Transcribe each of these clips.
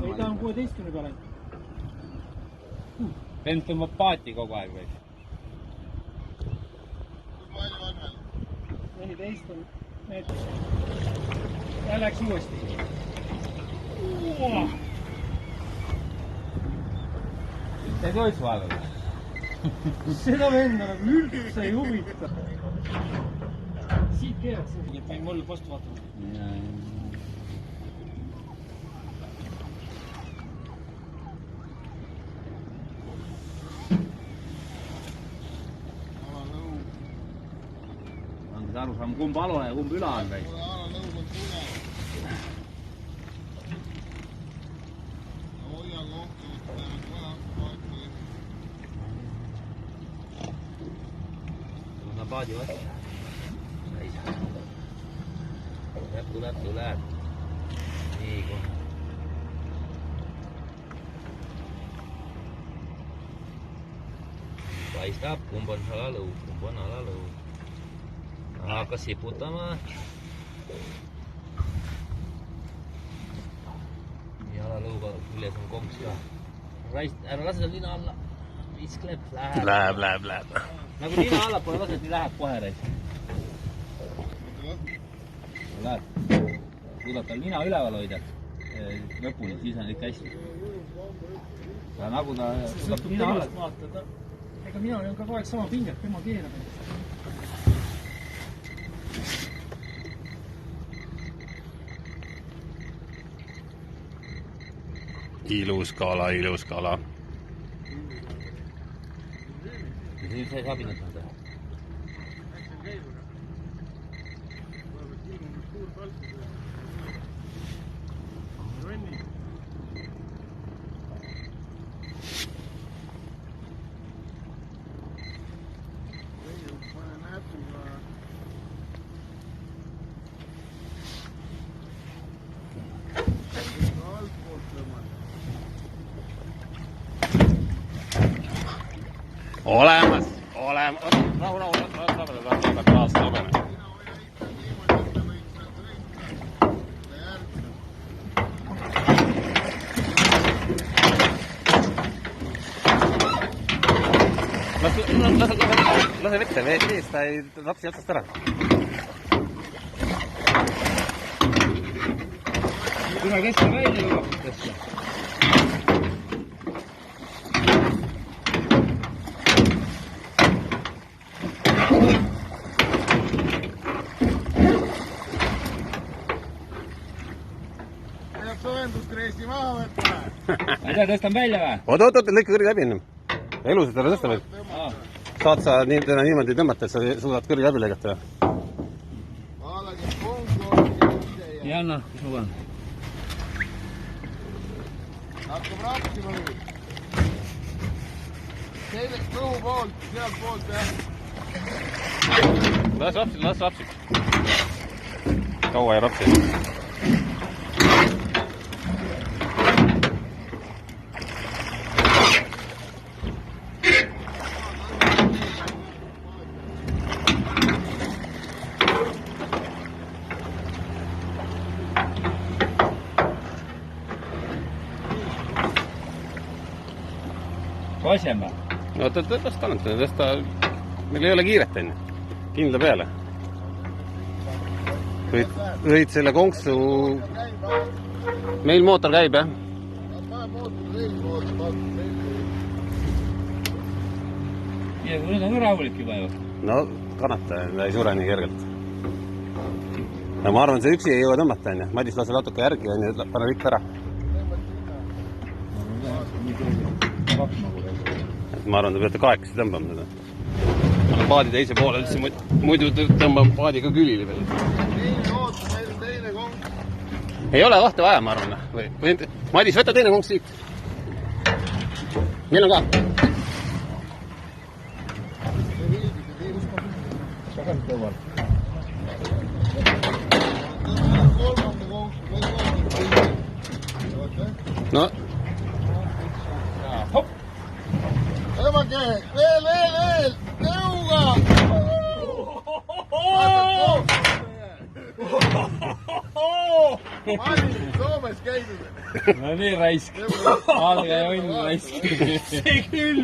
Ei, ta on 16 peale. Vend tõmbab paati kogu aeg või? Kus palju on veel? 14 on meetris. Ja läks uuesti. Ei tohiks vaadata. Seda venda nagu üldse ei huvita. Siit keeraks, et võin mulle vastu vaatama. Aru saama, kumb alune ja kumb üla on või? Tuleb paadi vastu. Tuleb. Nii kohe. Paistab, kumb on alalõu. Hakkas siputama. Ja alalõuga küljes on konks ka. Ära lase tal nina alla. Viskleb, läheb. Nagu nina alla pole lased, nii läheb kohe reis. Läheb. Suudab tal nina üleval hoida lõpuni, siis on ikka hästi. Ja nagu ta suudab nina alla. Ega mina olen ka kogu aeg sama pinget, tema keerab. Ilus kala. Nüüd sai sabinat on teha. Olemas. Rahu. Taas labene. Lase vette, vees ta ei lapsi otsast ära. Kuna keskel välja jõuab keskel. Sovenduskreisi maha võtta. Ma ei tea, tõstan välja või? Oot, lõika kõrgi läbi ennem. Elused ära tõsta veel. Saad sa niimoodi tõmmata, et sa suudad kõrgi läbi lõigata. Vaadake, kongi. Nii anna, mis ma panen? Hakkab rapsima nüüd. Kõhu poolt, sealt poolt jah. Las rapsib. Kaua ei rapsi. Kosjem või? No tõsta annab, meil ei ole kiiret enne. Kindla peale. Võid selle konksu... Meil mootor käib, jah? Ja kui nüüd on rahulik juba ju. No kannata, ta ei sure nii kergelt. Ja ma arvan, see üksi ei jõua tõmmata, enne. Madis lase natuke järgi, pane ripp ära. Ma arvan, te peate kahekesi tõmbama seda. Paadi teise poole üldse, muidu tõmbame paadiga külili veel. Ei ole kahte vaja, ma arvan. Madis, võta teine konks siit. Meil on ka. No. Hopp! Tõmmake! Veel! Tõuga! Mari, Soomes käidud. No nii raisk. Alge õnn raisk. See küll.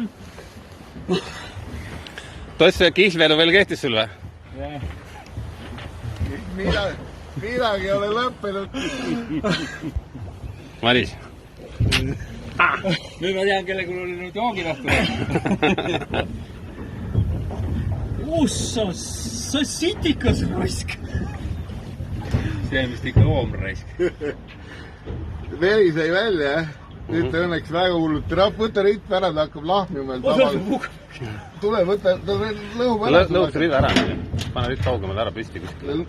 Toss, kihlvelu veel kehtis sul või? Jah. Midagi ei ole lõppenud. Maris. Nüüd ma tean, kellega mul oli nüüd joogilahtu. Sa sitikas raisk. See on vist ikka loom raisk. Veri sai välja, jah. Nüüd ta õnneks väga hullult. Võta ritme ära, ta hakkab lahmima. Tule, võta, ta lõhub ära. Lõhub see rive ära. Pane ritt kaugemale ära püsti kuskil.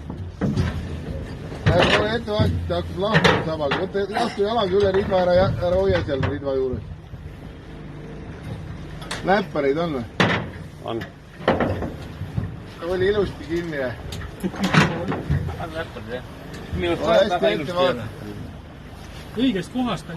Ole ette vastu, ta hakkab lahmima samal. Võta lasku jalaga üle ridva ära, ära hoia seal ridva juures. Näppareid on või? On. Oli ilusti kinni, jah. On näppad, jah. Hästi ette vaata. õigest kohast on